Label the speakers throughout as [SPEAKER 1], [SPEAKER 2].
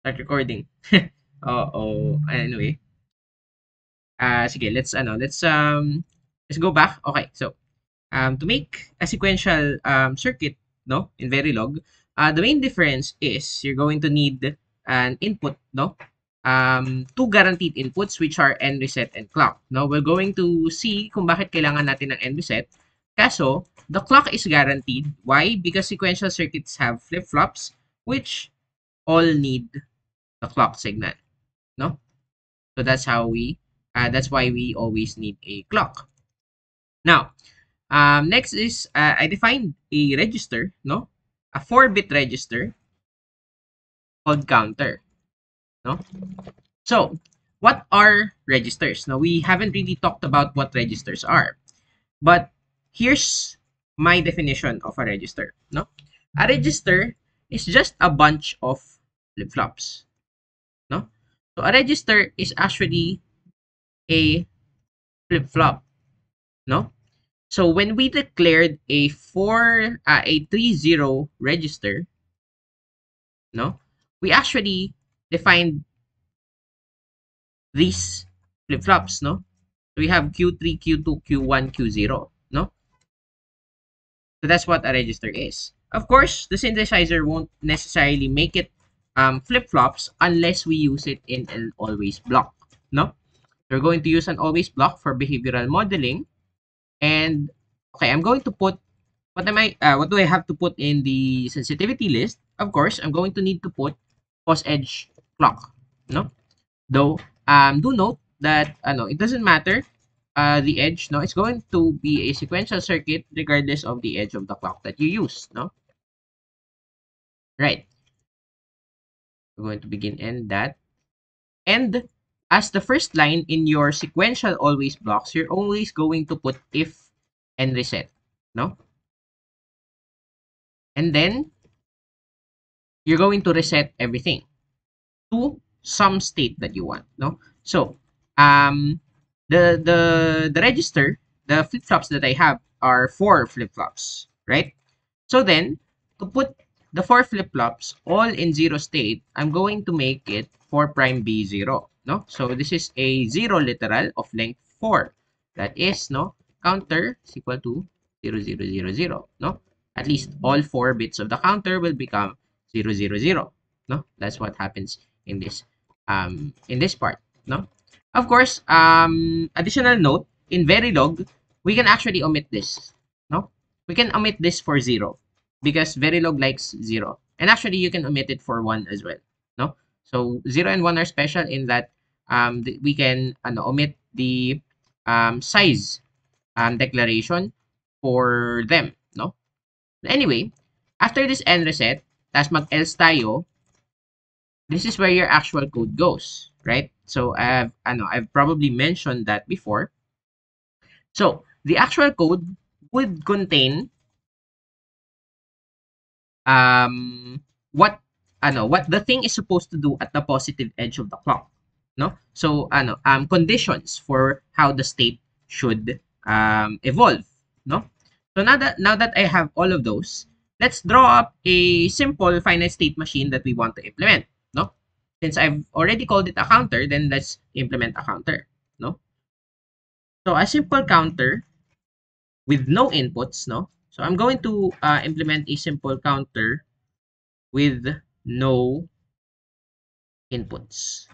[SPEAKER 1] Start recording. Oh. Anyway, sige, let's go back. Okay, so to make a sequential circuit, no, in Verilog, the main difference is you're going to need an input, no, two guaranteed inputs which are N reset and clock. No, we're going to see kung bakit kailangan natin ng N reset. Kaso, the clock is guaranteed. Why? Because sequential circuits have flip-flops which all need the clock signal, no? So that's why we always need a clock. Now, next is I defined a register, no? A 4-bit register called counter, no? So, what are registers? Now, we haven't really talked about what registers are, but here's my definition of a register, no? A register is just a bunch of flip-flops, no? So, a register is actually a flip-flop, no? So when we declared a 3-0 register, no, we actually defined these flip-flops, no? So we have Q3, Q2, Q1, Q0, no? So that's what a register is. Of course, the synthesizer won't necessarily make it flip-flops unless we use it in an always block, no? We're going to use an always block for behavioral modeling. And okay, I'm going to put what do I have to put in the sensitivity list? Of course, I'm going to need to put pause edge clock, no? Though, do note that no, it doesn't matter the edge, no? It's going to be a sequential circuit regardless of the edge of the clock that you use, no? Right. We're going to begin and that. And as the first line in your sequential always blocks, you're always going to put if and reset, no? And then you're going to reset everything to some state that you want, no? So, the register, the flip-flops that I have are 4 flip-flops, right? So then, to put the 4 flip-flops all in 0 state, I'm going to make it 4 prime B 0, no? So this is a 0 literal of length 4. That is, no, counter is equal to 0 0 0 0, no? At least all 4 bits of the counter will become 0 0 0, no? That's what happens in this part, no? Of course, additional note, in Verilog, we can actually omit this, no? We can omit this for 0 because Verilog likes 0. And actually, you can omit it for 1 as well, no? So 0 and 1 are special in that we can omit the size declaration for them, no? Anyway, after this end reset, tas mag-else tayo, this is where your actual code goes, right? So I've probably mentioned that before. So the actual code would contain what what the thing is supposed to do at the positive edge of the clock, no? So conditions for how the state should evolve, no? So now that I have all of those, let's draw up a simple finite state machine that we want to implement, no? Since I've already called it a counter, then let's implement a counter, no? So a simple counter with no inputs, no? So I'm going to implement a simple counter with no inputs.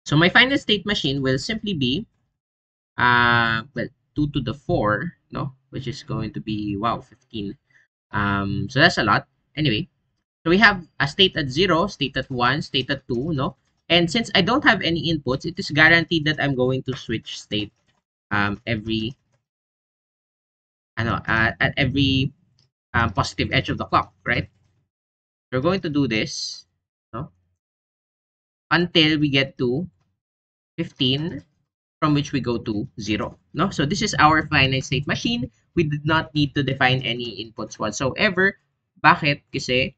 [SPEAKER 1] So my final state machine will simply be, well, 2 to the 4, no? Which is going to be, wow, 15. So that's a lot. Anyway, so we have a state at 0, state at 1, state at 2, no? And since I don't have any inputs, it is guaranteed that I'm going to switch state every, at every positive edge of the clock, right? We're going to do this, no? Until we get to 15, from which we go to 0, no? So this is our finite state machine. We did not need to define any inputs whatsoever. Bakit? Kasi,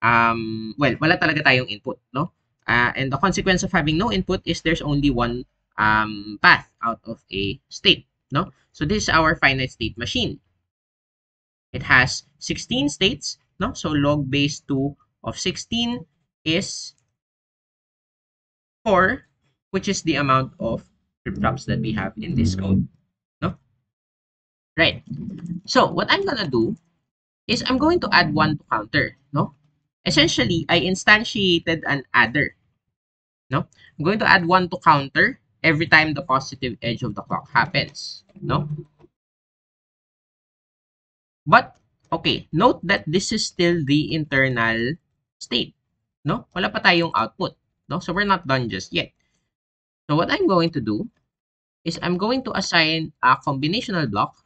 [SPEAKER 1] well, wala talaga tayong input, no? And the consequence of having no input is there's only one path out of a state, no? So this is our finite state machine. It has 16 states, no? So log base 2 of 16 is 4, which is the amount of flip-flops that we have in this code. No? Right. So what I'm gonna do is I'm going to add 1 to counter. No? Essentially, I instantiated an adder. No? I'm going to add 1 to counter every time the positive edge of the clock happens. No? But, okay, note that this is still the internal state. No? Wala pa tayong output. No? So we're not done just yet. So what I'm going to do is I'm going to assign a combinational block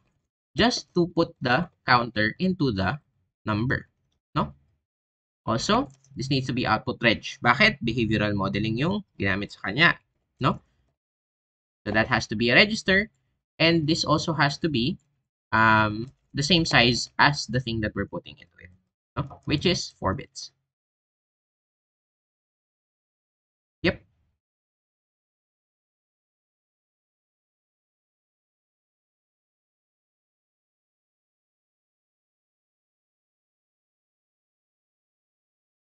[SPEAKER 1] just to put the counter into the number. No? Also, this needs to be output reg. Bakit? Behavioral modeling yung ginamit sa kanya. No? So that has to be a register. And this also has to be the same size as the thing that we're putting into it. No? Which is 4 bits. Yep.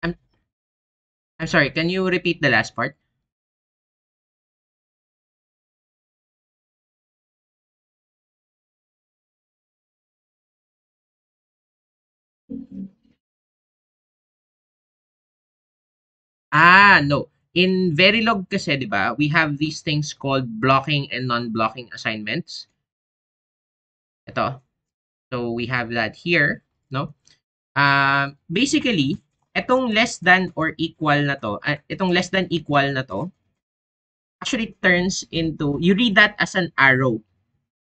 [SPEAKER 1] I'm, I'm sorry, can you repeat the last part? No. In Verilog kasi, di ba, we have these things called blocking and non-blocking assignments. Ito. So, we have that here, no? Basically, itong less than or equal na to, itong less than equal na to, actually turns into, you read that as an arrow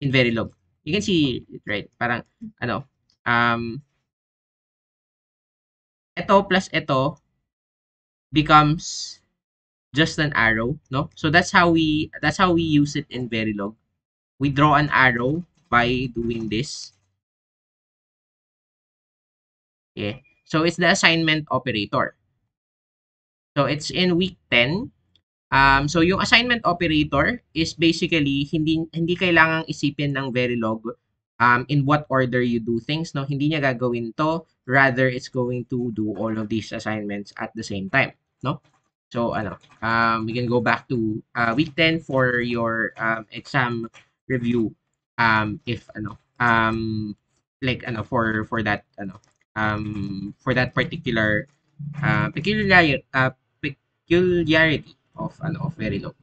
[SPEAKER 1] in Verilog. You can see it, right? Parang, ano, um, ito plus ito becomes just an arrow, no? So that's how we use it in Verilog. We draw an arrow by doing this. Yeah. So it's the assignment operator. So it's in week 10. So yung assignment operator is basically hindi kailangang isipin ng Verilog in what order you do things, no? Hindi niya gagawin to, rather it's going to do all of these assignments at the same time, no? So we can go back to week 10 for your exam review if for that particular peculiarity of Verilog.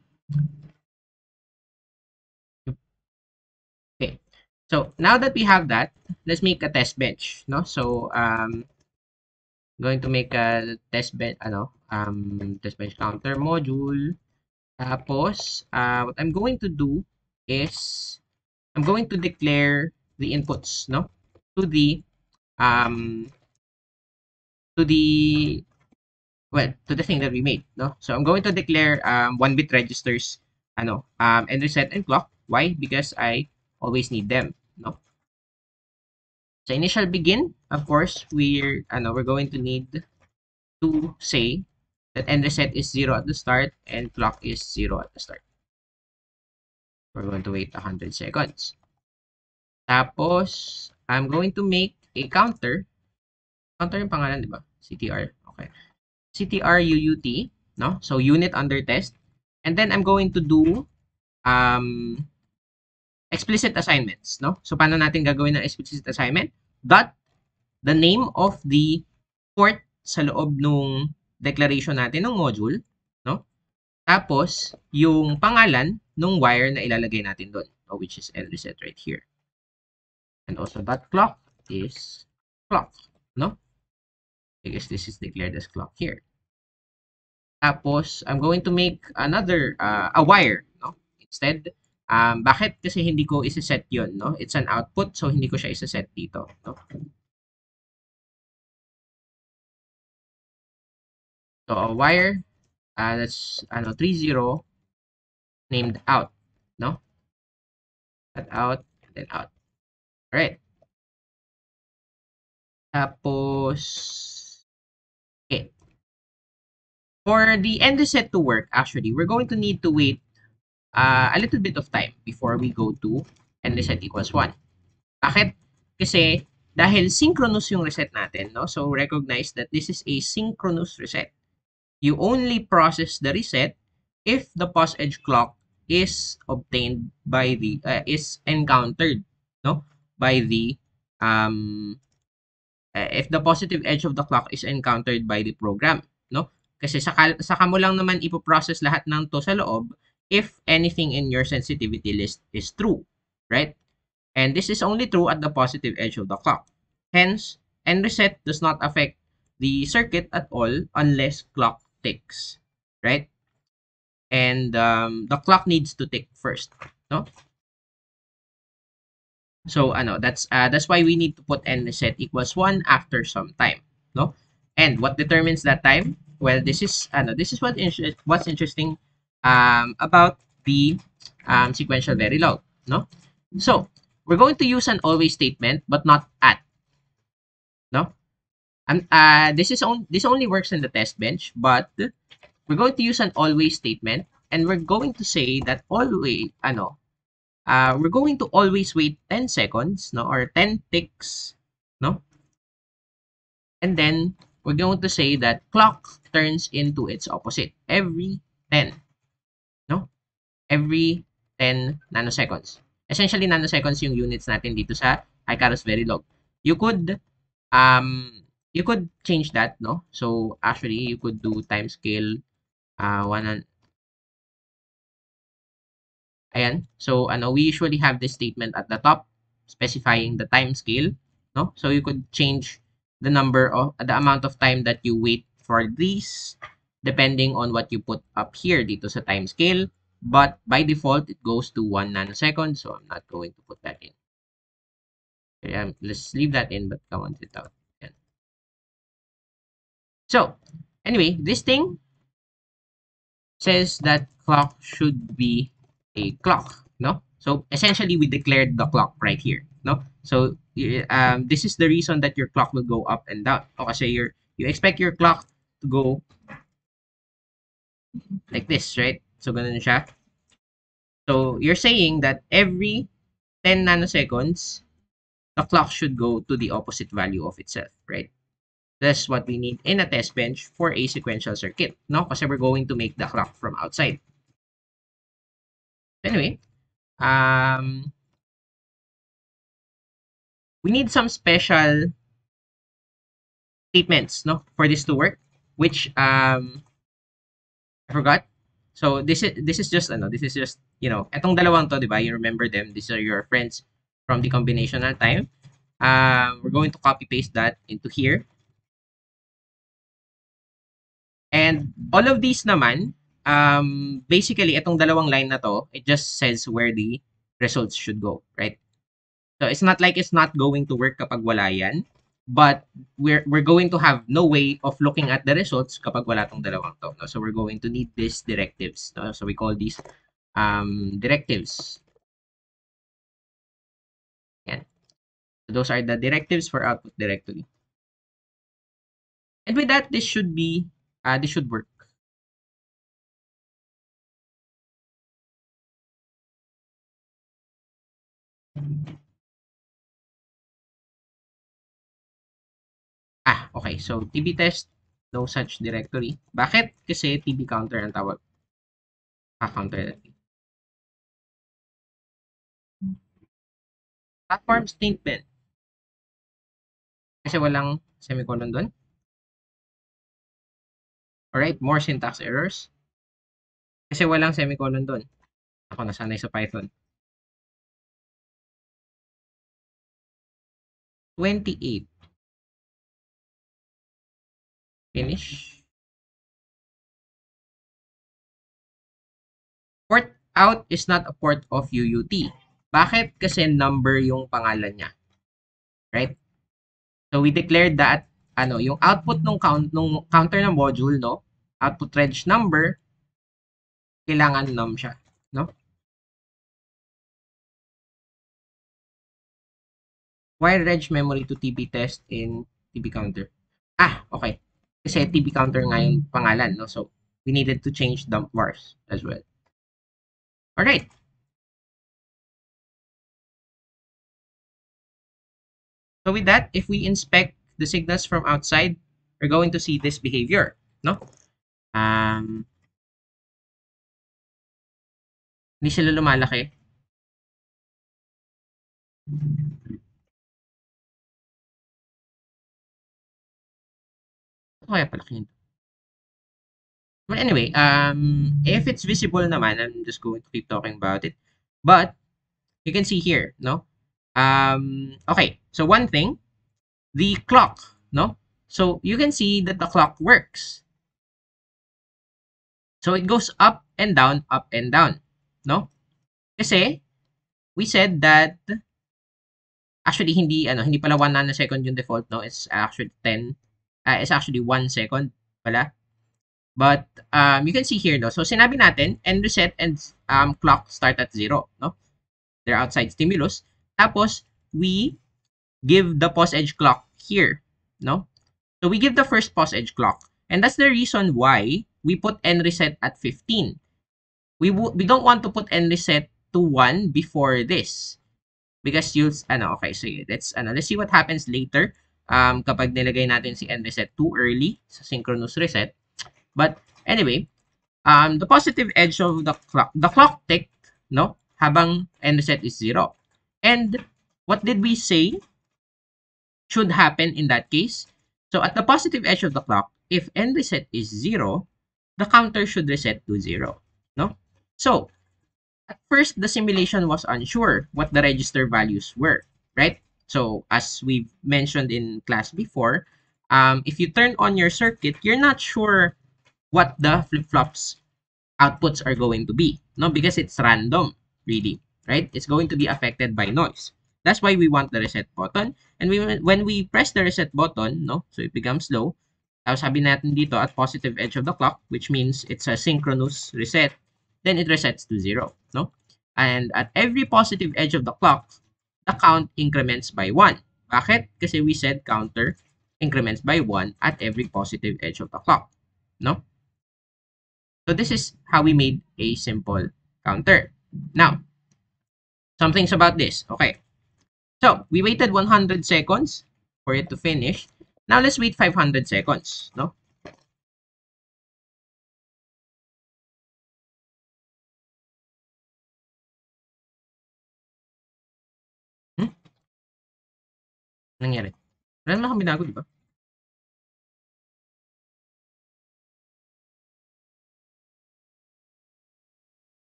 [SPEAKER 1] Okay. So now that we have that, let's make a test bench, no? So going to make a test bench counter module. Tapos what I'm going to do is I'm going to declare the inputs, no? To the um to the to the thing that we made, no? So I'm going to declare 1-bit registers and reset and clock. Why? Because I always need them, no? So initial begin, of course, we're going to need to say that end reset is 0 at the start and clock is 0 at the start. We're going to wait 100 seconds. Tapos I'm going to make a counter. Counter yung pangalan, di ba? CTR. Okay. CTR UUT, no? So unit under test. And then I'm going to do explicit assignments, no? So paano natin gagawin ng explicit assignment? Dot the name of the port sa loob nung declaration natin ng module, no? Tapos yung pangalan nung wire na ilalagay natin doon, which is end reset right here. And also that clock is clock, no? Because this is declared as clock here. Tapos, I'm going to make another, a wire, no? Instead, bakit? Kasi hindi ko isa-set yun, no? It's an output, so hindi ko siya isa-set dito, no? So, a wire, that's, 30, named out, no? That out, and then out. Alright. Tapos, okay. For the end reset to work, actually, we're going to need to wait a little bit of time before we go to end reset equals 1. Bakit? Kasi dahil synchronous yung reset natin, no? So recognize that this is a synchronous reset. You only process the reset if the pause edge clock is obtained by the is encountered, no, by the um if the positive edge of the clock is encountered by the program, no? Kasi saka mo lang naman ipo-process lahat ng to sa loob if anything in your sensitivity list is true, right? And this is only true at the positive edge of the clock. Hence, end reset does not affect the circuit at all unless clock ticks, right? And the clock needs to tick first, no? So that's why we need to put end reset equals 1 after some time, no? And what determines that time? Well, this is what's interesting about the sequential Verilog, no? So, we're going to use an always statement but not at, no? This only works in the test bench, but we're going to use an always statement and we're going to say that always we're going to always wait 10 seconds, no, or 10 ticks, no? And then we're going to say that clock turns into its opposite every 10, no? Every 10 nanoseconds. Essentially, nanoseconds yung units natin dito sa Icarus Verilog. You could change that, no? So actually, you could do time scale 1. Ayan. So, we usually have this statement at the top specifying the time scale, no? So, you could change the amount of time that you wait for these depending on what you put up here dito sa time scale. But by default, it goes to 1 nanosecond. So, I'm not going to put that in. Okay, let's leave that in, but comment it out. Ayan. So, anyway, this thing says that clock should be a clock, no? So essentially, we declared the clock right here, no? So this is the reason that your clock will go up and down. O kasi you expect your clock to go like this, right? So ganun siya. So you're saying that every 10 nanoseconds, the clock should go to the opposite value of itself, right? That's what we need in a test bench for a sequential circuit, no? Kasi we're going to make the clock from outside. Anyway, we need some special statements, no, for this to work, which I forgot. So this is just etong dalawang to, 'di ba? You remember them. These are your friends from the combinational time. We're going to copy paste that into here. And all of these naman, basically etong dalawang line na to, it just says where the results should go, right? So it's not like it's not going to work kapag wala yan, but we're going to have no way of looking at the results kapag wala tong dalawang to, no? So we're going to need these directives, no? So we call these directives. Yan. So those are the directives for output directory. And with that, this should work. Okay. So TB test, no such directory. Bakit? Kasi TB counter ang tawag. Counter. Platform statement. Kasi walang semicolon doon. Alright, more syntax errors. Kasi walang semicolon doon. Ako nasanay sa Python. 28. Finish. Port out is not a port of UUT. Bakit? Kasi number yung pangalan niya. Right? So we declared that yung output nung counter ng module, no? Output reg number, kailangan num siya, no? Why reg memory to TB test in TB counter? Okay. Kasi TB counter nga yung pangalan, no? So we needed to change dump vars as well. All right. So with that, if we inspect the signals from outside, we're going to see this behavior, no? Um, hindi sila lumalaki. Ano kaya palaki nito? Well, anyway, if it's visible naman, I'm just going to keep talking about it. But you can see here, no? Okay, so one thing, the clock, no? So you can see that the clock works. So it goes up and down, no? Kasi we said that actually hindi pala 1 nanosecond yung default, no? It's actually 10. It's actually 1 second pala. But you can see here, no? So sinabi natin end reset and clock start at 0, no? They're outside stimulus. Tapos we give the pause edge clock here, no? So we give the first pause edge clock. And that's the reason why we put end reset at 15. We don't want to put end reset to 1 before this. Because okay, so let's see what happens later kapag nilagay natin si end reset too early sa synchronous reset. But anyway, the positive edge of the clock ticked, no, habang end reset is 0. And what did we say should happen in that case? So at the positive edge of the clock, if end reset is 0, the counter should reset to 0, no? So at first, the simulation was unsure what the register values were, right? So as we've mentioned in class before, if you turn on your circuit, you're not sure what the flip-flops outputs are going to be, no? Because it's random, really, right? It's going to be affected by noise. That's why we want the reset button. And when we press the reset button, no? So it becomes low. Tapos sabi natin dito at positive edge of the clock, which means it's a synchronous reset, then it resets to 0, no? And at every positive edge of the clock, the count increments by 1. Bakit? Kasi we said counter increments by 1 at every positive edge of the clock, no? So this is how we made a simple counter. Now, some things about this. Okay. So, we waited 100 seconds for it to finish. Now, let's wait 500 seconds, no? Hmm? Nangyari? Wala naman akong binago, di ba?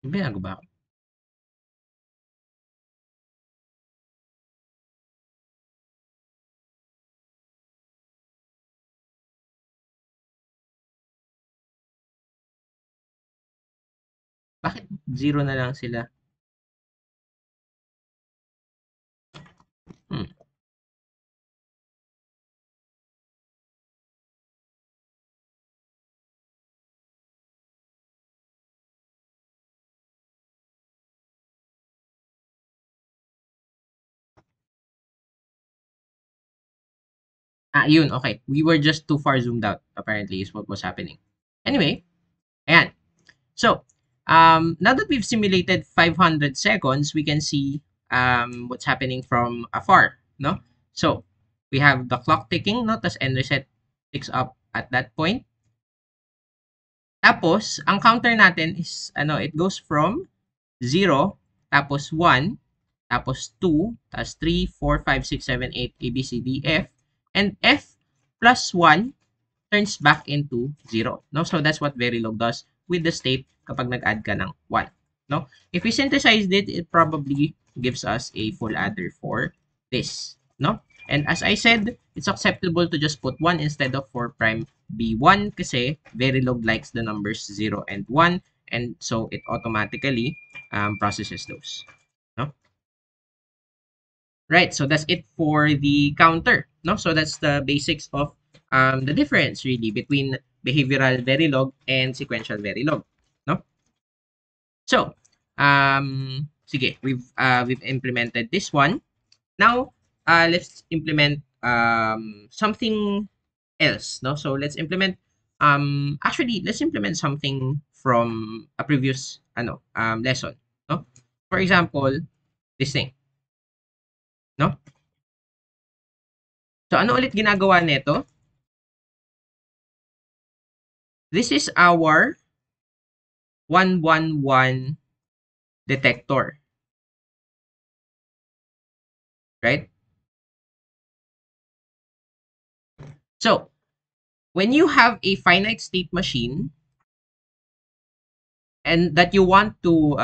[SPEAKER 1] May binago ba ako? Bakit zero na lang sila? Hmm. Yun, okay. We were just too far zoomed out, apparently, is what was happening. Anyway, ayan. So, now that we've simulated 500 seconds, we can see what's happening from afar, no? So, we have the clock ticking, no? Tas end reset ticks up at that point. Tapos, ang counter natin is, it goes from 0, tapos 1, tapos 2, tapos 3, 4, 5, 6, 7, 8, A, B, C, D, F, and F plus 1 turns back into 0. No? So that's what Verilog does with the state kapag nag-add ka ng 1. No? If we synthesized it, it probably gives us a full adder for this. No? And as I said, it's acceptable to just put 1 instead of 4 prime B1 kasi Verilog likes the numbers 0 and 1 and so it automatically processes those. No? Right, so that's it for the counter. No? So that's the basics of the difference really between behavioral Verilog and sequential Verilog. No? So, sige, we've implemented this one. Now, let's implement something else. No? So let's implement actually let's implement something from a previous lesson. No? For example, this thing. no? So ano ulit ginagawa nito? This is our 111 detector, right? So, when you have a finite state machine and that you want to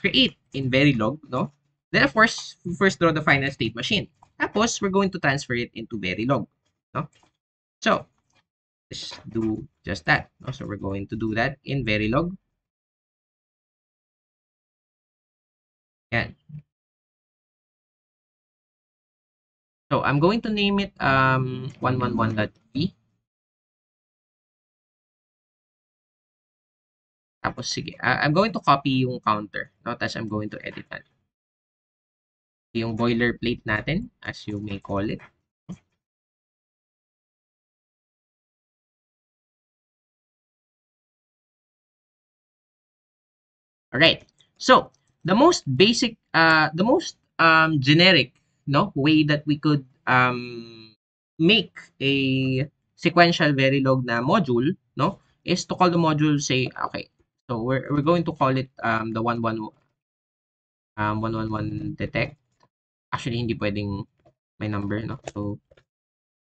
[SPEAKER 1] create in Verilog, no? Then of course, we first draw the finite state machine. Tapos, we're going to transfer it into Verilog, no? So, let's do just that. No? So, we're going to do that in Verilog. Yan. So, I'm going to name it 111.v. Tapos, sige. I'm going to copy yung counter. No? Tapos, I'm going to edit that. Yung boilerplate natin, as you may call it. Alright. So, the most generic, no, way that we could make a sequential Verilog na module, no, is to call the module, say, okay, so we're going to call it the 111 detect. Actually, hindi pwedeng may number, no? So,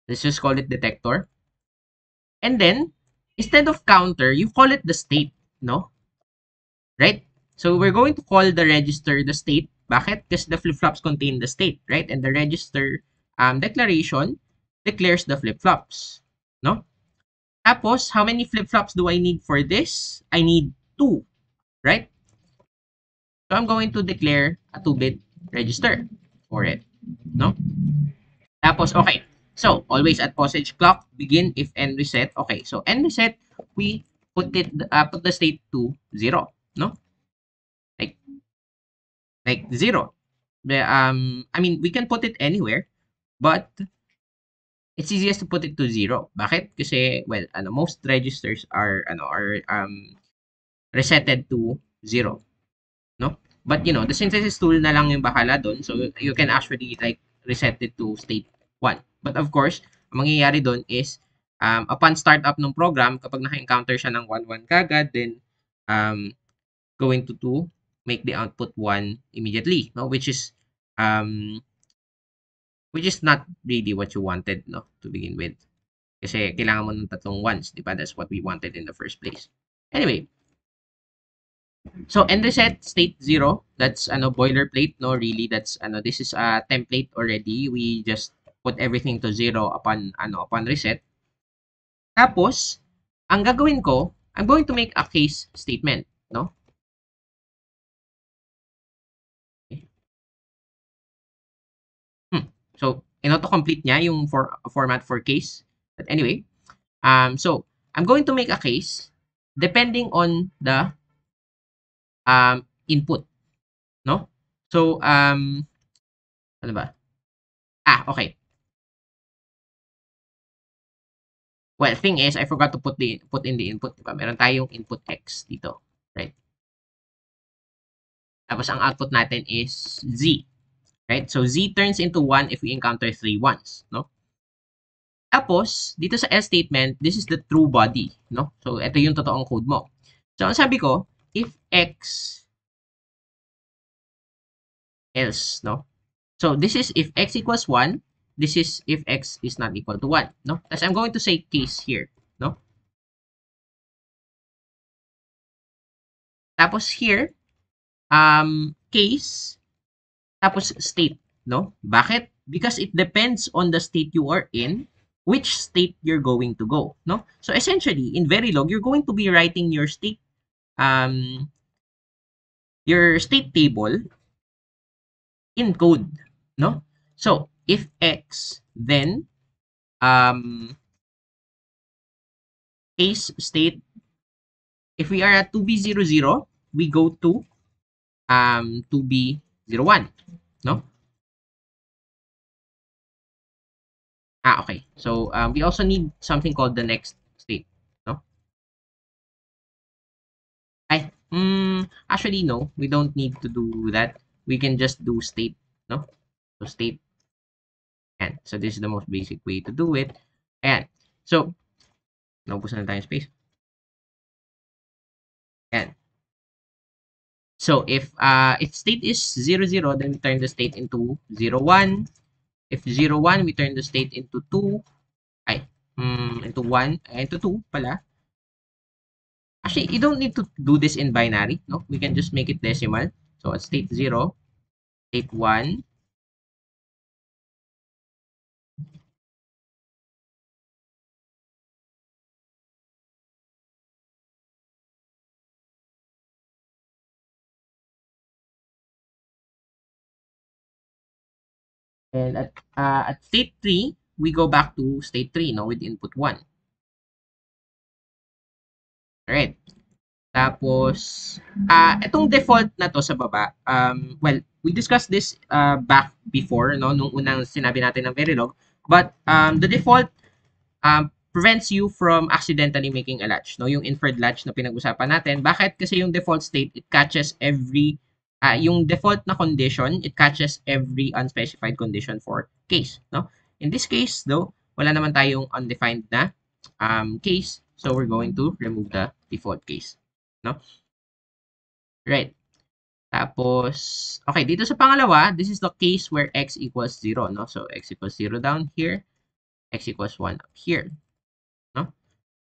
[SPEAKER 1] let's just call it detector. And then, instead of counter, you call it the state, no? Right? So we're going to call the register the state. Bakit? Because the flip-flops contain the state, right? And the register declaration declares the flip-flops, no? Tapos, how many flip-flops do I need for this? I need 2, right? So I'm going to declare a 2-bit register for it, no? Tapos, okay. So, always at postage clock, begin if n reset. Okay, so n reset, we put the state to 0, no? Like like 0. I mean, we can put it anywhere, but it's easiest to put it to 0. Bakit? Kasi, well, most registers are resetted to 0, no? But, the synthesis tool na lang yung bahala dun. So, you can actually, like, reset it to state 1. But, of course, ang mangyayari dun is, upon startup ng program, kapag naka-encounter siya ng 1-1 kagad, then, going to make the output 1 immediately, no? Um, which is not really what you wanted, no, to begin with. Kasi kailangan mo ng tatlong ones, di ba? That's what we wanted in the first place. Anyway, so end reset state 0, that's boilerplate, no, really, that's this is a template already. We just put everything to 0 upon reset. Tapos, ang gagawin ko, I'm going to make a case statement, no? So, in-autocomplete niya yung format for case. But anyway, so I'm going to make a case depending on the input, no? So, ano ba? Okay. Well, thing is, I forgot to put in the input, diba? Meron tayong input X dito, right? Tapos ang output natin is Z, right? So Z turns into 1 if we encounter 3 ones, no? Tapos, dito sa else statement, this is the true body, no? So, ito yung totoong code mo. So, ang sabi ko, if X else, no? So, this is if X equals 1, this is if X is not equal to 1, no? Tapos, I'm going to say case here, no? Tapos, here, case, tapos state, no? Bakit? Because it depends on the state you are in, which state you're going to go, no? So, essentially, in Verilog, you're going to be writing your state table in code, no? So, if X, then, case state, if we are at 2B00, we go to 2B01, no? Okay. So, we also need something called the next state, no? Actually, no. We don't need to do that. We can just do state, no? So, state. Ayan. So, this is the most basic way to do it. Ayan. So, naubos na tayong space. Ayan. So, if state is 0, 0, then we turn the state into 0, 1. If 0, 1, we turn the state into 2. Into 1, into 2 pala. Actually, you don't need to do this in binary, no? We can just make it decimal. So, at state 0, state 1, and at state 3, we go back to state 3, no, with input 1. Alright. Tapos, itong default na to sa baba, well, we discussed this back before, no, nung unang sinabi natin ng Verilog, but the default prevents you from accidentally making a latch, no, yung inferred latch na pinag-usapan natin. Bakit? Kasi yung default state, it catches every, yung default na condition, it catches every unspecified condition for case, no. In this case, though, wala naman tayong undefined na case, so we're going to remove the default case. No? Right. Tapos, okay, dito sa pangalawa, this is the case where x equals 0, no? So, x equals 0 down here, x equals 1 up here, no?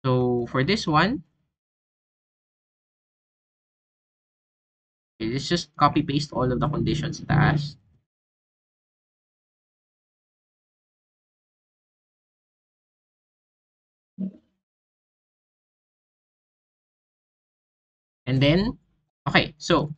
[SPEAKER 1] So, for this one, okay, let's just copy paste all of the conditions sa taas. And then, okay, so,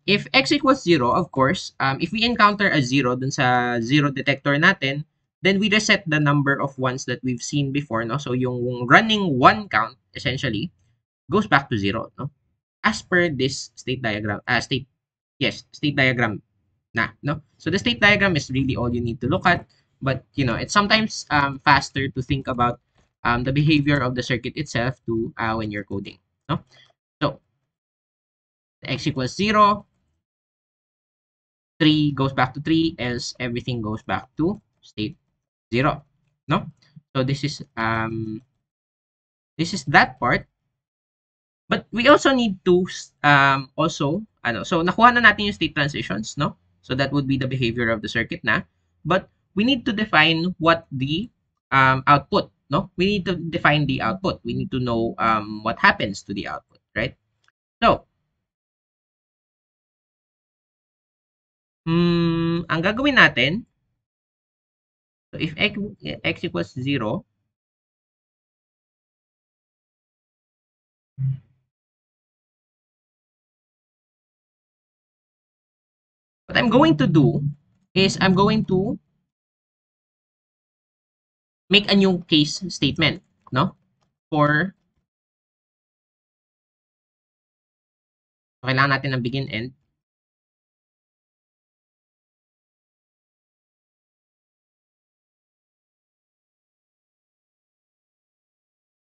[SPEAKER 1] if x equals 0, of course, if we encounter a 0 dun sa 0 detector natin, then we reset the number of ones that we've seen before, no? So, yung running 1 count, essentially, goes back to 0, no? As per this state diagram, state diagram na, no? So, the state diagram is really all you need to look at, but, you know, it's sometimes faster to think about the behavior of the circuit itself to when you're coding, no? So, x equals 0, 3 goes back to 3, else everything goes back to state 0, no? So, this is that part. But we also need to so nakuha na natin yung state transitions, no? So that would be the behavior of the circuit na. But we need to define what the output, no? We need to define the output. We need to know what happens to the output, right? So, ang gagawin natin, so if x equals 0, what I'm going to do is I'm going to make a new case statement, no? For, kailangan natin ng begin end.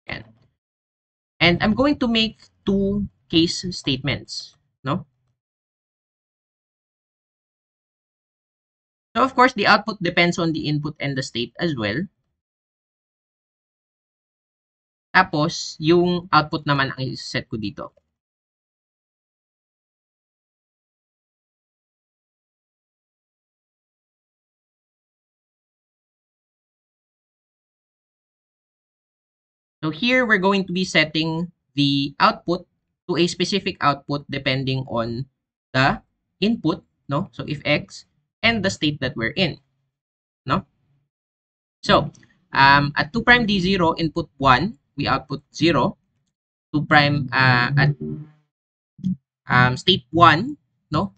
[SPEAKER 1] Yan. And I'm going to make two case statements, no? So of course, the output depends on the input and the state as well. Tapos, yung output naman ang i-set ko dito. So here, we're going to be setting the output to a specific output depending on the input, no? So if x, and the state that we're in, no? So, at 2 prime D0, input 1, we output 0. 2 prime at state 1, no?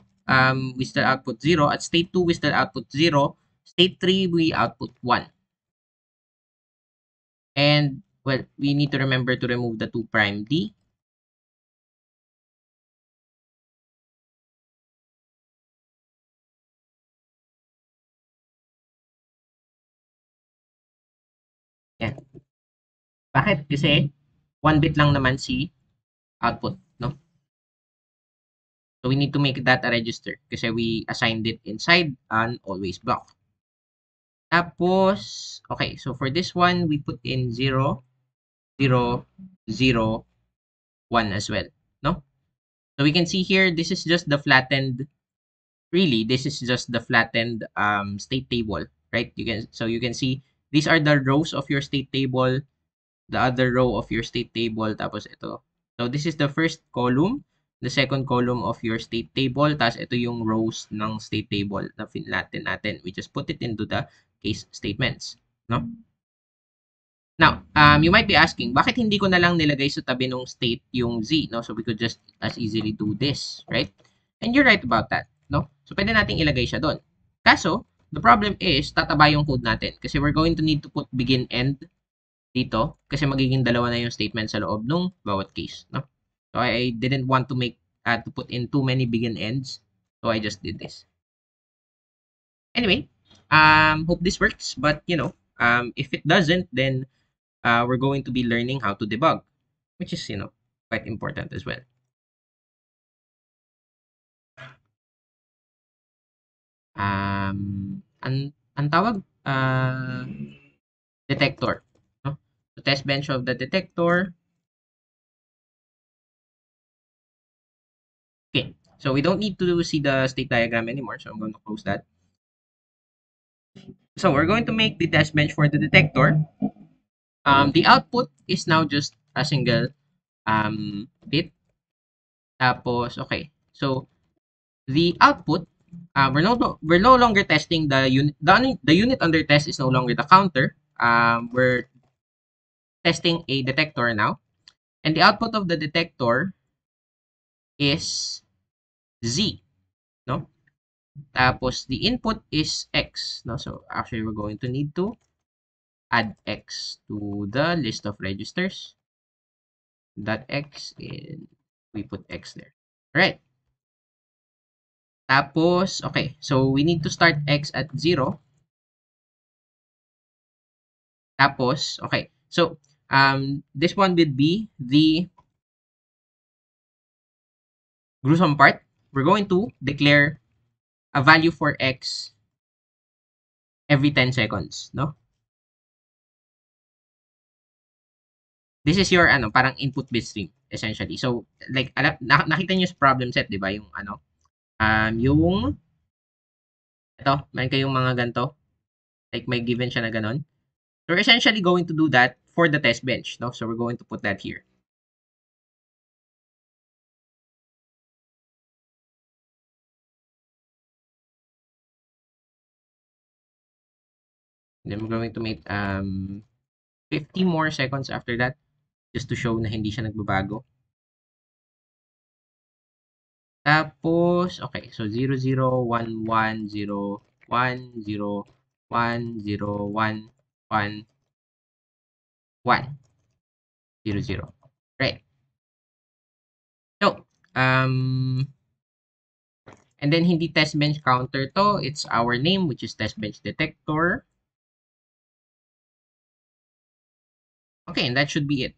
[SPEAKER 1] We still output 0. At state 2, we still output 0. State 3, we output 1. And, well, we need to remember to remove the 2 prime D. Yan. Bakit? Kasi 1 bit lang naman si output, no? So we need to make that a register kasi we assigned it inside an always block. Tapos, okay, so for this one, we put in 0, 0, 0, 1 as well, no? So we can see here, this is just the flattened, really, this is just the flattened state table, right? You can see these are the rows of your state table, the other row of your state table, tapos ito. So this is the first column, the second column of your state table, tapos ito yung rows ng state table na finlatten natin. We just put it into the case statements, no? Now, you might be asking, bakit hindi ko na lang nilagay sa tabi ng state yung z, no? So we could just as easily do this, right? And you're right about that, no? So pwede nating ilagay siya doon. Kaso, the problem is, tataba yung code natin kasi we're going to need to put begin end dito kasi magiging dalawa na yung statement sa loob nung bawat case, no? So I didn't want to to put in too many begin ends, so I just did this. Anyway, hope this works, but if it doesn't, then we're going to be learning how to debug, which is quite important as well. Ang tawag detector, no? So test bench of the detector. Okay, so we don't need to see the state diagram anymore, so I'm going to close that. So we're going to make the test bench for the detector. The output is now just a single bit. Tapos, okay. So the output, we're no longer testing the unit. The unit under test is no longer the counter. We're testing a detector now, and the output of the detector is Z, no? Tapos the input is X, no? So actually we're going to need to add X to the list of registers. That X in, we put X there. All right. Tapos, okay. So we need to start X at 0. Tapos, okay. So this one would be the gruesome part. We're going to declare a value for X every 10 seconds, no? This is your parang input bit stream essentially. So like nakita niyo sa problem set, 'di ba? Yung yung ito, may kayong mga ganto. Like may given siya na ganon. So we're essentially going to do that for the test bench, no? So we're going to put that here. And then we're going to make 50 more seconds after that just to show na hindi siya nagbabago. Tapos, okay, so 0, 0, 1, 1, 0, 1, 0, 1, 0, 1, 1, 1, 0, 0. Right. So, and then hindi test bench counter to, it's our name, which is test bench detector. Okay, and that should be it.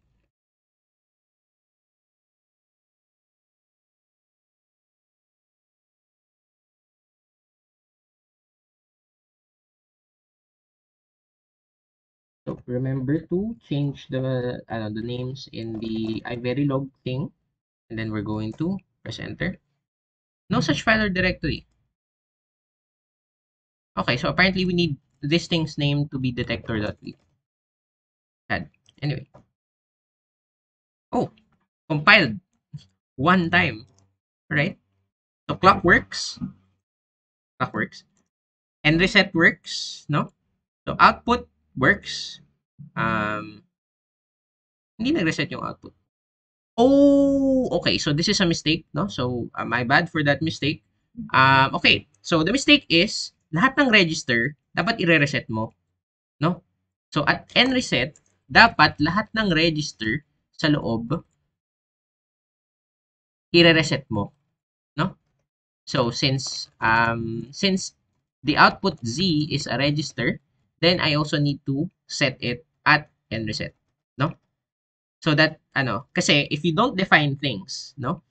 [SPEAKER 1] So remember to change the names in the Verilog thing, and then we're going to press enter. No such file or directory. Okay, so apparently we need this thing's name to be detector.v. Anyway. Oh, compiled one time, right? So clock works, and reset works, no? So output works. Hindi nag-reset yung output. Oh, okay. So this is a mistake, no? So my bad for that mistake. Okay. So the mistake is lahat ng register dapat i-reset mo, no? So at nreset, dapat lahat ng register sa loob i-reset mo, no? So since the output Z is a register, then I also need to set it at nreset, no? So that kasi if you don't define things, no,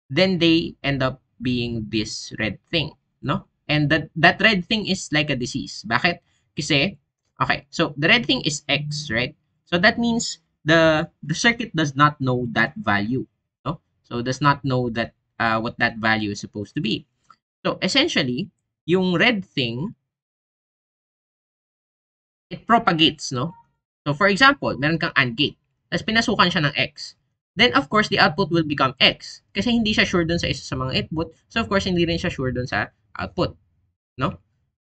[SPEAKER 1] then they end up being this red thing, no? And that red thing is like a disease. Bakit? Kasi, okay, so the red thing is X, right? So that means the circuit does not know that value. No? So does not know that what that value is supposed to be. So essentially, yung red thing, it propagates, no? So for example, meron kang AND gate, tapos pinasukan siya ng X. Then of course, the output will become X kasi hindi siya sure dun sa isa sa mga input. So of course, hindi rin siya sure dun sa output, no?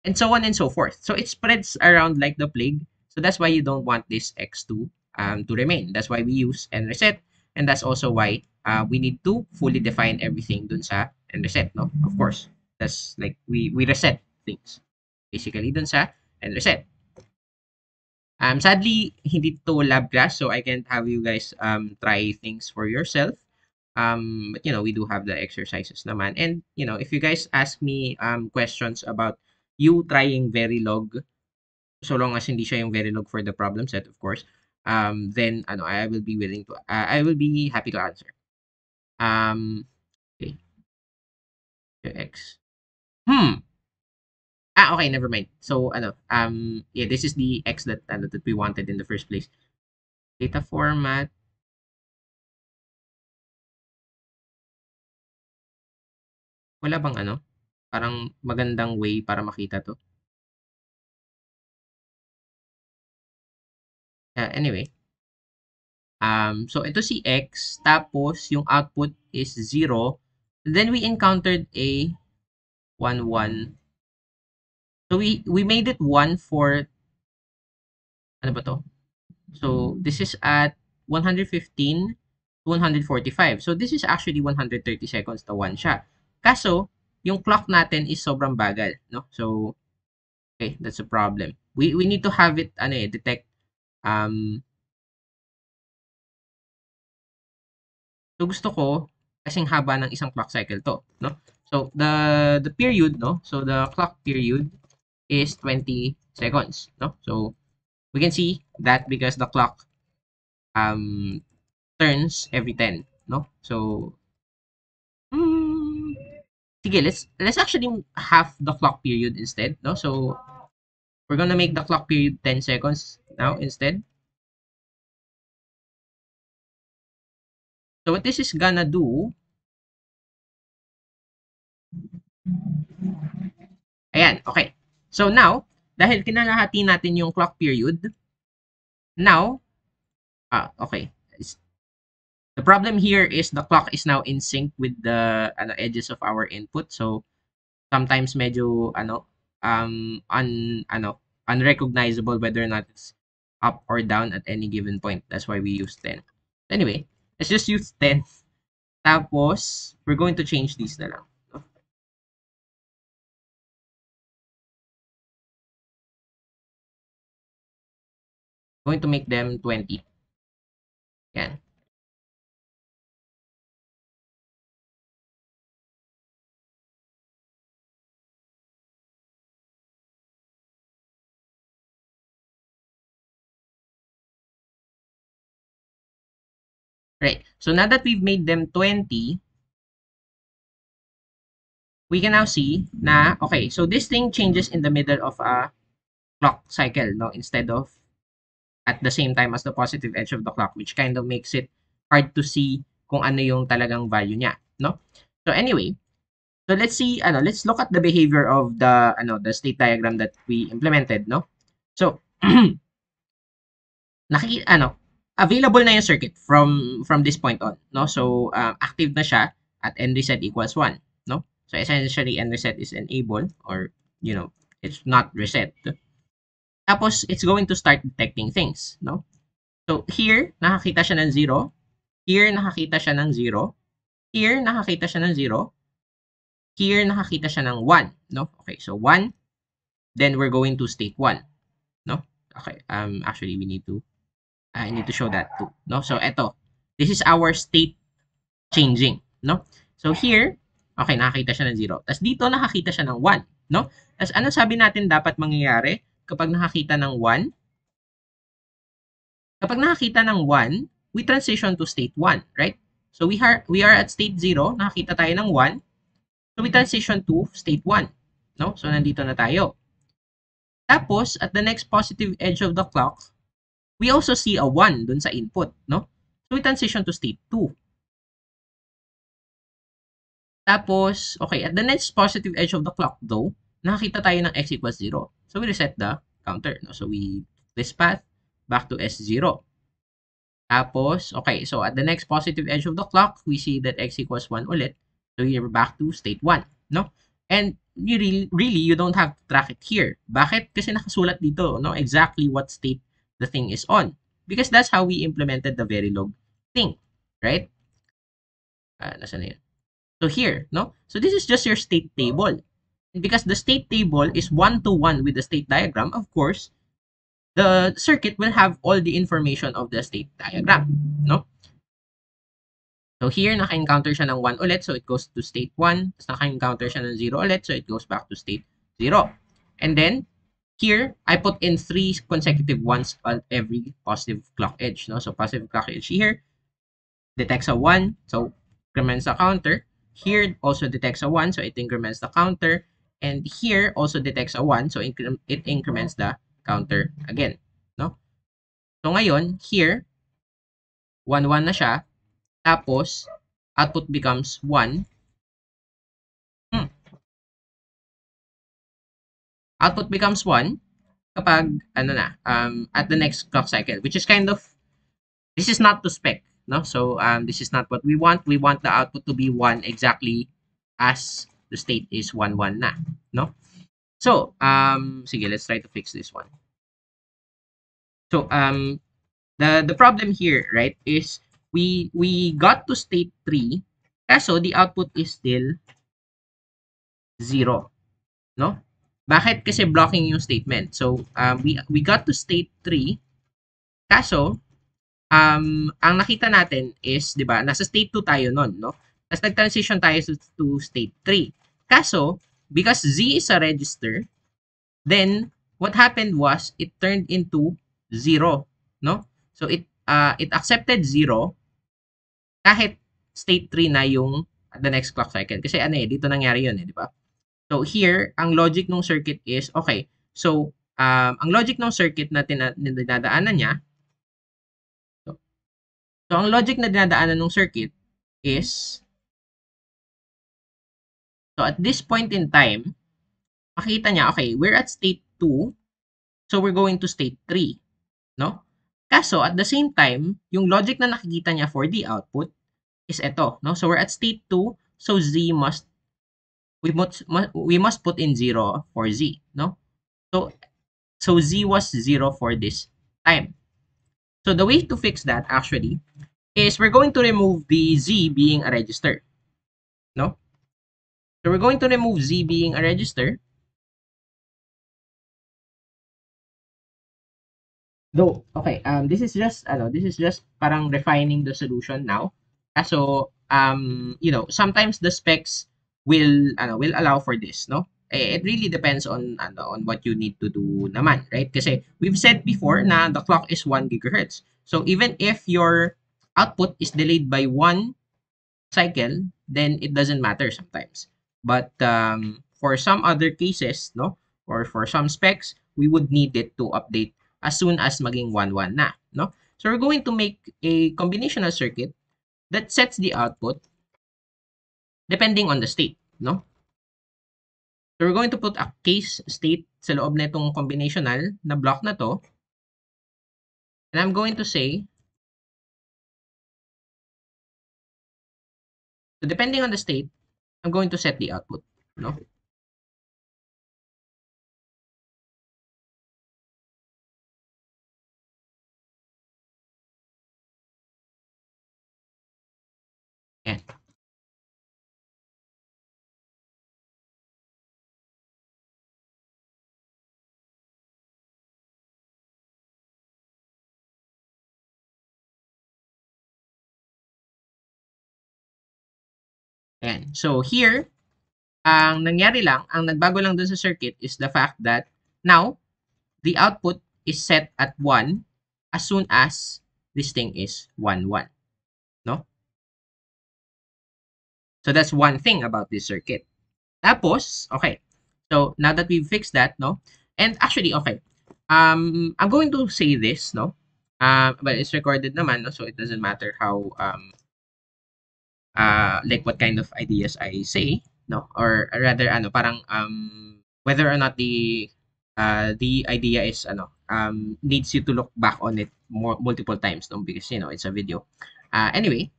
[SPEAKER 1] And so on and so forth. So it spreads around like the plague. So that's why you don't want this X to remain. That's why we use and reset. And that's also why we need to fully define everything dun sa and reset, no? Of course, that's like we reset things basically dun sa and reset. Sadly, hindi to lab class, so I can't have you guys try things for yourself. But you know, we do have the exercises naman. And you know, if you guys ask me questions about you trying Verilog, so long as hindi siya yung Verilog for the problem set, of course, then ano, I will be willing to, I will be happy to answer. Okay, X. Hmm. Okay, never mind. So ano, yeah, this is the X that that we wanted in the first place. Data format. Wala bang ano, parang magandang way para makita 'to? Anyway, so ito si X, tapos yung output is 0. Then we encountered a 1, 1. So we made it 1 for, ano ba 'to? So this is at 115 to 145. So this is actually 130 seconds to 1 siya. Kaso, yung clock natin is sobrang bagal, no? So, okay, that's a problem. We need to have it ano detect so gusto ko kasing haba ng isang clock cycle 'to, no? So the period, no? So the clock period is 20 seconds, no? So we can see that because the clock um turns every 10, no? So sige, let's actually half the clock period instead, no? So we're gonna make the clock period 10 seconds now instead. So what this is gonna do, ayan, okay. So now, dahil kinalahati natin yung clock period, now, okay. The problem here is the clock is now in sync with the edges of our input. So sometimes medyo unrecognizable whether or not it's up or down at any given point. That's why we use 10. Anyway, let's just use 10. Tapos we're going to change these na lang. Going to make them 20. Yan. Right. So now that we've made them 20, we can now see na, okay, so this thing changes in the middle of a clock cycle, no? Instead of at the same time as the positive edge of the clock, which kind of makes it hard to see kung ano yung talagang value niya, no? So anyway, so let's see, let's look at the behavior of the state diagram that we implemented, no? So, available na yung circuit from this point on, no? So active na siya at n reset equals 1, no? So essentially n reset is enabled, or it's not reset. Tapos it's going to start detecting things, no? So here nakakita siya ng 0, here nakakita siya ng 0, here nakakita siya ng 0, here nakakita siya ng 1, no? Okay, so 1, then we're going to state 1, no? Okay, actually we need to I need to show that too, no? So eto, this is our state changing, no? So here, okay, nakakita siya ng 0. Tapos dito nakakita siya ng 1, no? Tapos ano sabi natin dapat mangyayari kapag nakakita ng 1? Kapag nakakita ng 1, we transition to state 1, right? So we are at state 0, nakakita tayo ng 1. So we transition to state 1. no? So, nandito na tayo. Tapos, at the next positive edge of the clock, we also see a 1 dun sa input, no? So, we transition to state 2. Tapos, okay, at the next positive edge of the clock though, nakakita tayo ng x equals 0. So, we reset the counter, no? So, we this path back to S0. Tapos, okay, so at the next positive edge of the clock, we see that x equals 1 ulit. So, we're back to state 1, no? And you really, you don't have to track it here. Bakit? Kasi nakasulat dito, no? Exactly what state the thing is on. Because that's how we implemented the Verilog thing, right? Nasaan na yun? So, here, no? So, this is just your state table. And because the state table is one-to-one with the state diagram, of course, the circuit will have all the information of the state diagram, no? So here, naka-encounter siya ng 1 ulit, so it goes to state 1. Tapos naka-encounter siya ng 0 ulit, so it goes back to state 0. And then, here, I put in 3 consecutive ones on every positive clock edge, no? So positive clock edge here detects a 1, so increments the counter. Here, also detects a 1, so it increments the counter. And here, also detects a 1, so it increments the counter again, no? So ngayon, here, 1, 1 na siya. Tapos, output becomes 1. Output becomes 1 kapag, ano na, at the next clock cycle, which is kind of, this is not to spec, no? So, this is not what we want. We want the output to be 1 exactly as the state is 1, 1 na, no? So, sige, let's try to fix this one. So, the problem here, right, is we got to state 3, kaso the output is still 0, no? Bakit? Kasi blocking yung statement. So, we got to state 3, kaso, ang nakita natin is, di ba, nasa state 2 tayo nun, no? Tapos nag-transition tayo to state 3. Kaso, because Z is a register, then, what happened was, it turned into 0, no? So, it accepted 0, kahit state 3 na yung at the next clock cycle. Kasi ano eh, dito nangyari yun eh, di ba? So here, ang logic ng circuit is, okay, so ang logic ng circuit na dinadaanan niya, so ang logic na dinadaanan ng circuit is, so at this point in time, makita niya, okay, we're at state 2, so we're going to state 3, no? Kaso, at the same time, yung logic na nakikita niya for the output is ito, no? So we're at state 2, so we must put in 0 for Z, no? So Z was 0 for this time. So the way to fix that actually is we're going to remove the Z being a register, no? So we're going to remove Z being a register. Though, okay, this is just parang refining the solution now. So, sometimes the specs will allow for this, no? It really depends on what you need to do naman, right? Kasi we've said before na the clock is 1 gigahertz. So even if your output is delayed by 1 cycle, then it doesn't matter sometimes. But for some other cases, no, or for some specs, we would need it to update as soon as maging 1-1 na, no? So we're going to make a combinational circuit that sets the output depending on the state, no? So we're going to put a case state sa loob na itong combinational na block na to. And I'm going to say, so depending on the state, I'm going to set the output, no? Yan. Yan. So here, ang nangyari lang, ang nagbago lang dun sa circuit is the fact that now, the output is set at 1 as soon as this thing is 1, 1. No? So that's one thing about this circuit. Tapos, okay. So now that we've fixed that, no? And actually, okay. I'm going to say this, no? But it's recorded naman, no? So it doesn't matter how like what kind of ideas I say, no? Or rather ano, parang whether or not the idea is needs you to look back on it multiple times, no? Because it's a video. Anyway,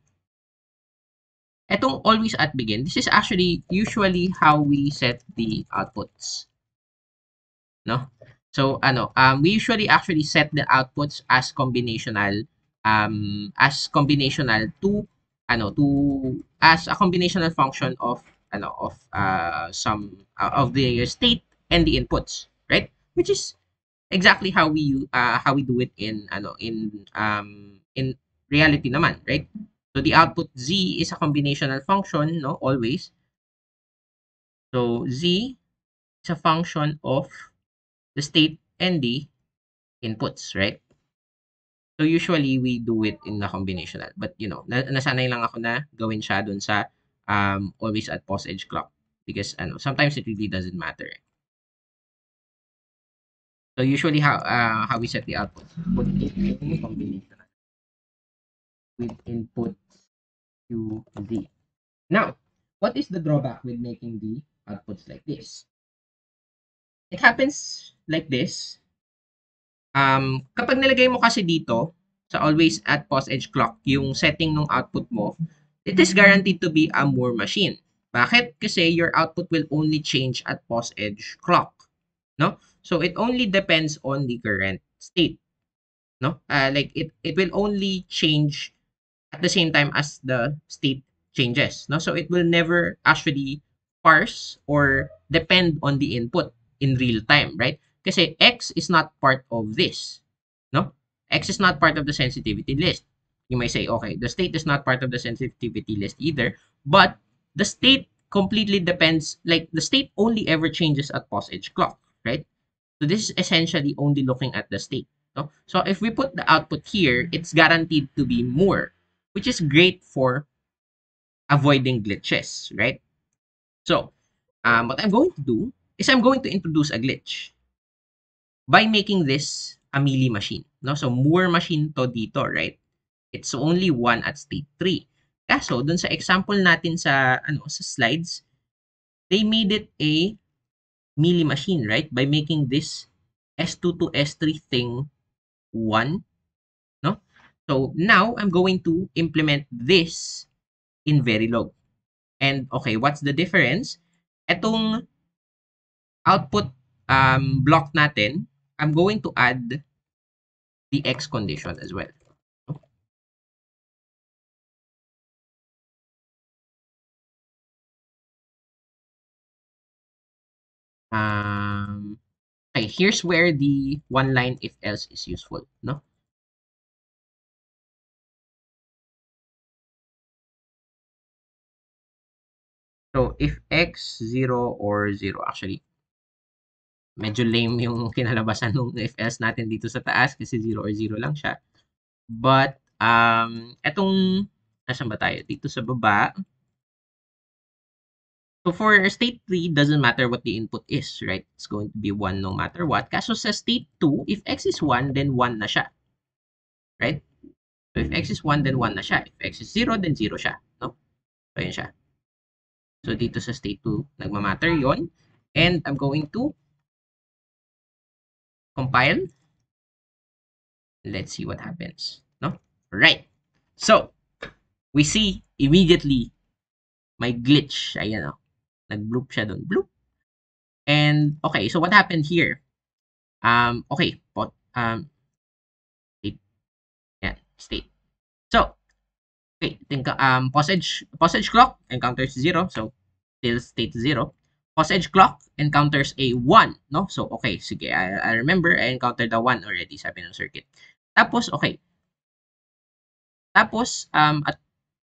[SPEAKER 1] etong always at begin, this is actually usually how we set the outputs, no? So we usually actually set the outputs as combinational to as a combinational function of some of the state and the inputs, right? Which is exactly how we do it in reality naman, right? So the output z is a combinational function, no, always. So z is a function of the state and the inputs, right? So usually we do it in the combinational. But nasanay lang ako na gawin siya dun sa always at pause edge clock because sometimes it really doesn't matter. So usually how we set the output, put it in combinational with input q z. Now, what is the drawback with making the outputs like this? It happens like this. Kapag nilagay mo kasi dito sa always at pause edge clock, yung setting ng output mo, it is guaranteed to be a Moore machine. Bakit? Kasi your output will only change at pause edge clock, no? So it only depends on the current state, no? Like it will only change at the same time as the state changes, no? So it will never actually parse or depend on the input in real time, right? Kasi X is not part of this, no? X is not part of the sensitivity list. You may say, okay, the state is not part of the sensitivity list either, but the state completely depends, like the state only ever changes at pause edge clock, right? So this is essentially only looking at the state. No? So if we put the output here, it's guaranteed to be more, which is great for avoiding glitches, right? So what I'm going to do is I'm going to introduce a glitch by making this a melee machine. No? So Moore machine to dito, right? It's only one at state 3. Kaso, dun sa example natin sa slides, they made it a melee machine, right? By making this S2 to S3 thing 1, no? So now I'm going to implement this in Verilog. And okay, what's the difference? Etong output block natin, I'm going to add the X condition as well. Okay, here's where the one line if else is useful, no? So if X 0 or 0, actually, medyo lame yung kinalabasan ng if else natin dito sa taas kasi 0 or 0 lang siya. But, etong, nasan ba tayo? Dito sa baba. So for state 3, doesn't matter what the input is, right? It's going to be 1 no matter what. Kaso sa state 2, if X is 1, then 1 na siya. Right? So if X is 1, then 1 na siya. If X is 0, then 0 siya. No? So yun siya. So dito sa state 2, nagmamatter yon. And I'm going to compile. Let's see what happens. No? Right. So, we see immediately my glitch. Ayan o. Nag-bloop siya doon. Bloop. And, okay. So, what happened here? Okay. State. Yan. State. So, okay. Think, pause edge clock encounters 0. So, still state 0. Pause edge clock encounters a 1. No? So, okay. Sige. I remember I encountered the 1 already. Sabi ng circuit. Tapos, okay. Tapos,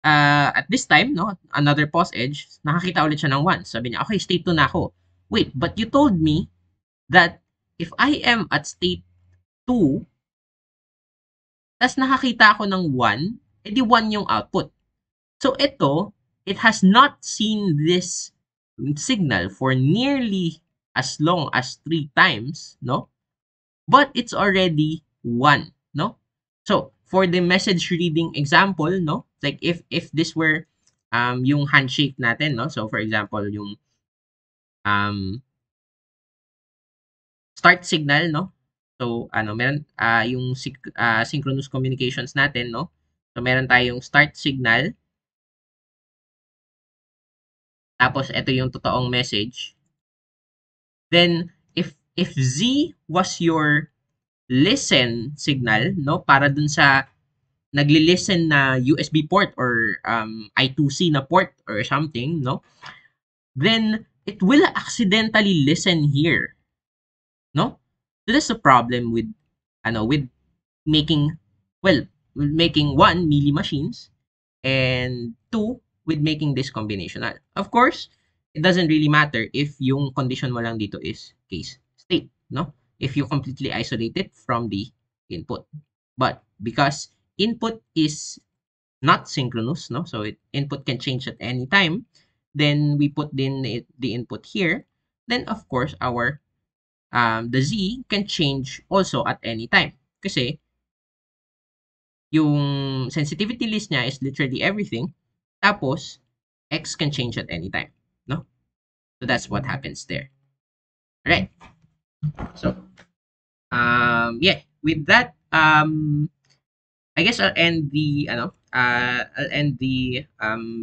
[SPEAKER 1] at this time, no, another pause edge, nakakita ulit siya ng 1. Sabi niya, okay, state 2 na ako. Wait, but you told me that if I am at state 2, tas nakakita ako ng 1, edi 1 yung output. So ito, it has not seen this signal for nearly as long as 3 times, no? But it's already 1, no? So, for the message reading example, no? Like if this were yung handshake natin, no? So, for example, yung um start signal, no? So, meron yung synchronous communications natin, no? So, meron tayong start signal, tapos ito yung totoong message. Then, if Z was your listen signal, no? Para dun sa nagli-listen na USB port or I2C na port or something, no? Then it will accidentally listen here, no? So that's the problem with with making well, with making one mealy machines and two with making this combinational. Of course, it doesn't really matter if yung condition mo lang dito is case state, no? If you completely isolate it from the input. But because input is not synchronous, no? So input can change at any time. Then we put in the input here. Then of course our the Z can change also at any time. Kasi yung sensitivity list niya is literally everything. Tapos X can change at any time, no? So that's what happens there. Right. So yeah, with that I guess I'll end the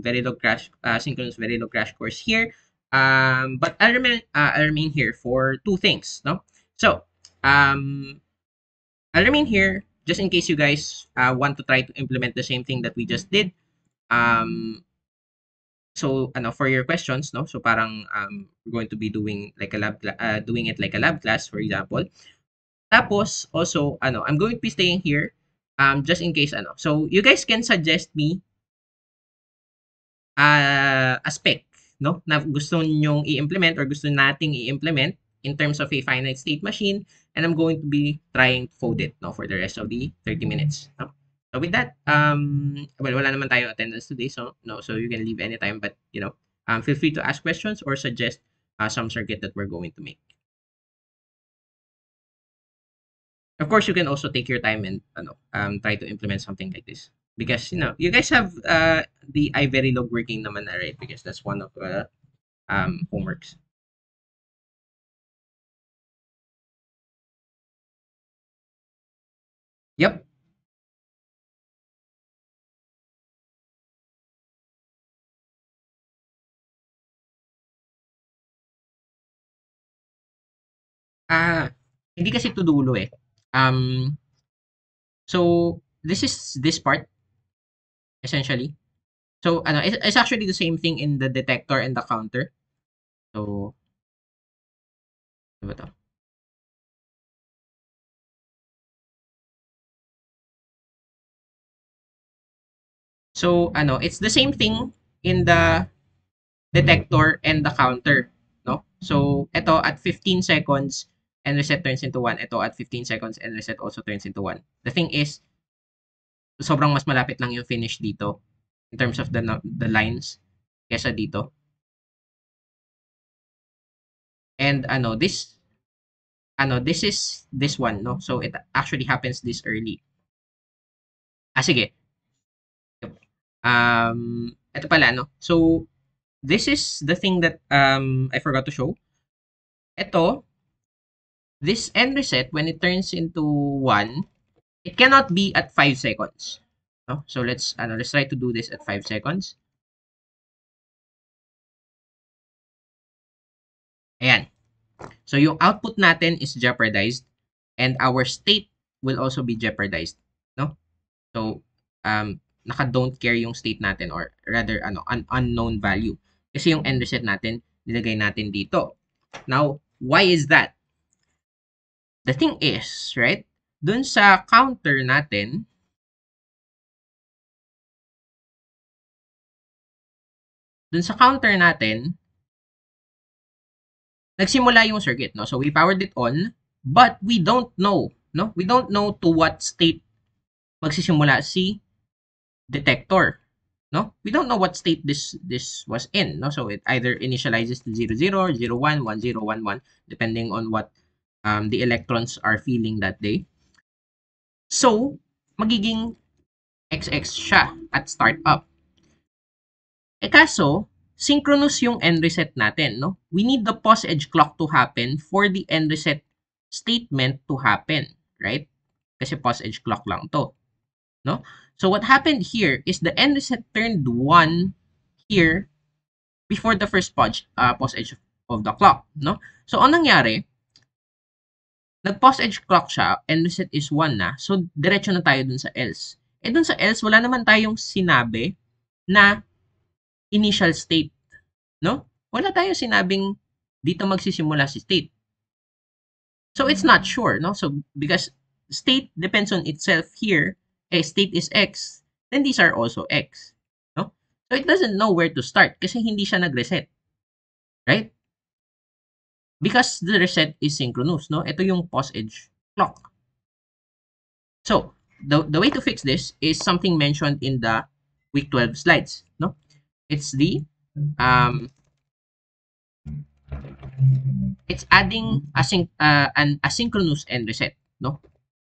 [SPEAKER 1] Verilog crash synchronous Verilog crash course here. But I'll remain here for two things, no? So, um I'll remain here just in case you guys want to try to implement the same thing that we just did. Um so for your questions, no? So parang we're going to be doing like a doing it like a lab class, for example. Tapos also I'm going to be staying here just in case So you guys can suggest me a spec, no? Na gusto nyong i-implement or gusto nating i-implement in terms of a finite state machine, and I'm going to be trying to code it, no, for the rest of the 30 minutes. No? So with that, well, wala naman tayo attendance today, so no, so you can leave anytime, but feel free to ask questions or suggest some circuit that we're going to make. Of course, you can also take your time and try to implement something like this because you guys have the iVerilog working naman na, right? Because that's one of homeworks. Yep. Ah, hindi kasi to dulo eh. Um, so this is this part essentially. So it's actually the same thing in the detector and the counter. So ano ba to? So it's the same thing in the detector and the counter, no? So ito at 15 seconds and reset turns into 1. Ito at 15 seconds and reset also turns into 1. The thing is, sobrang mas malapit lang yung finish dito in terms of the lines kesa dito. And this is this one, no? So it actually happens this early. Sige. Ito pala, no? So this is the thing that I forgot to show. Ito, this end reset, when it turns into 1, it cannot be at 5 seconds. No? So let's try to do this at 5 seconds. Ayan. So yung output natin is jeopardized and our state will also be jeopardized, no? So naka don't care yung state natin or rather an unknown value. Kasi yung end reset natin nilagay natin dito. Now, why is that? The thing is, right? Dun sa counter natin, nagsimula yung circuit, no? So we powered it on, but we don't know, no? We don't know to what state magsisimula si detector, no? We don't know what state this was in, no? So it either initializes to 0, 0, 0, 1, 1, 0, 1, 1, depending on what the electrons are feeling that day. So, magiging XX siya at startup. Eh kaso, synchronous yung end reset natin, no? We need the pause edge clock to happen for the end reset statement to happen, right? Kasi pause edge clock lang to, no? So what happened here is the end reset turned 1 here before the first pause edge of the clock, no? So anong nangyari? Nag-pause edge clock siya, end reset is 1 na, so diretso na tayo dun sa else. Eh dun sa else, wala naman tayong sinabi na initial state, no? Wala tayong sinabing dito magsisimula si state. So it's not sure, no? So because state depends on itself here, state is X, then these are also X, no? So it doesn't know where to start kasi hindi siya nag-reset, right? Because the reset is synchronous, no? Ito yung pause edge clock. So the way to fix this is something mentioned in the week 12 slides, no? It's the um it's adding an asynchronous end reset, no?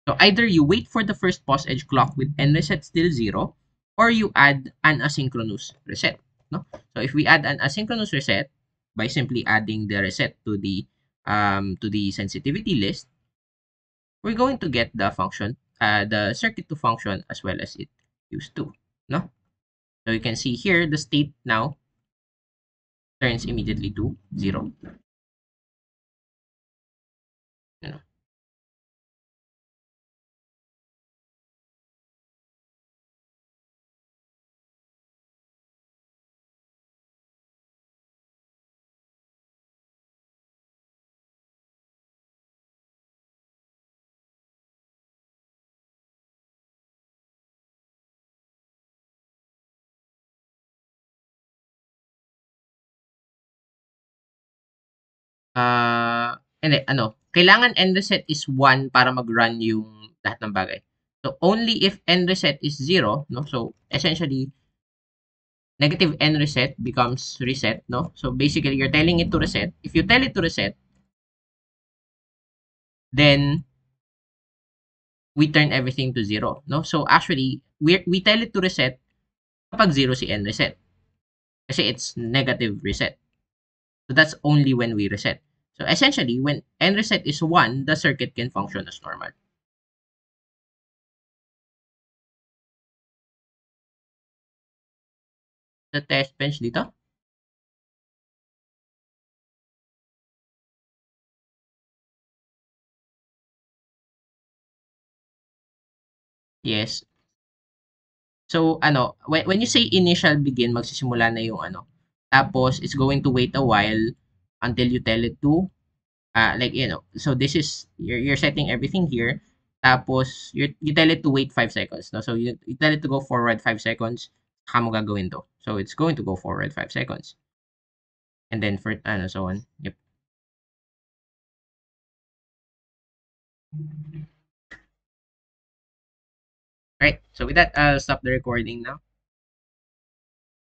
[SPEAKER 1] So either you wait for the first pause edge clock with end reset still 0, or you add an asynchronous reset, no? So if we add an asynchronous reset by simply adding the reset to the sensitivity list, we're going to get the function, the circuit to function as well as it used to, no? So you can see here the state now turns immediately to 0. You know. Hindi, ano, kailangan end reset is 1 para mag-run yung lahat ng bagay. So, only if end reset is 0, no? So, essentially, negative end reset becomes reset, no? So, basically, you're telling it to reset. If you tell it to reset, then we turn everything to 0, no? So, actually, we tell it to reset kapag 0 si end reset. Kasi it's negative reset. So, that's only when we reset. So, essentially, when end reset is 1, the circuit can function as normal. The test bench dito? Yes. So, ano, when you say initial begin, magsisimula na yung ano. Tapos, it's going to wait a while until you tell it to, like, so this is, you're setting everything here. Tapos, you tell it to wait 5 seconds. No? So, you tell it to go forward 5 seconds. Saka mo gagawin to. So, it's going to go forward 5 seconds. And then, for, ano, so on. Yep. Right. So, with that, I'll stop the recording now.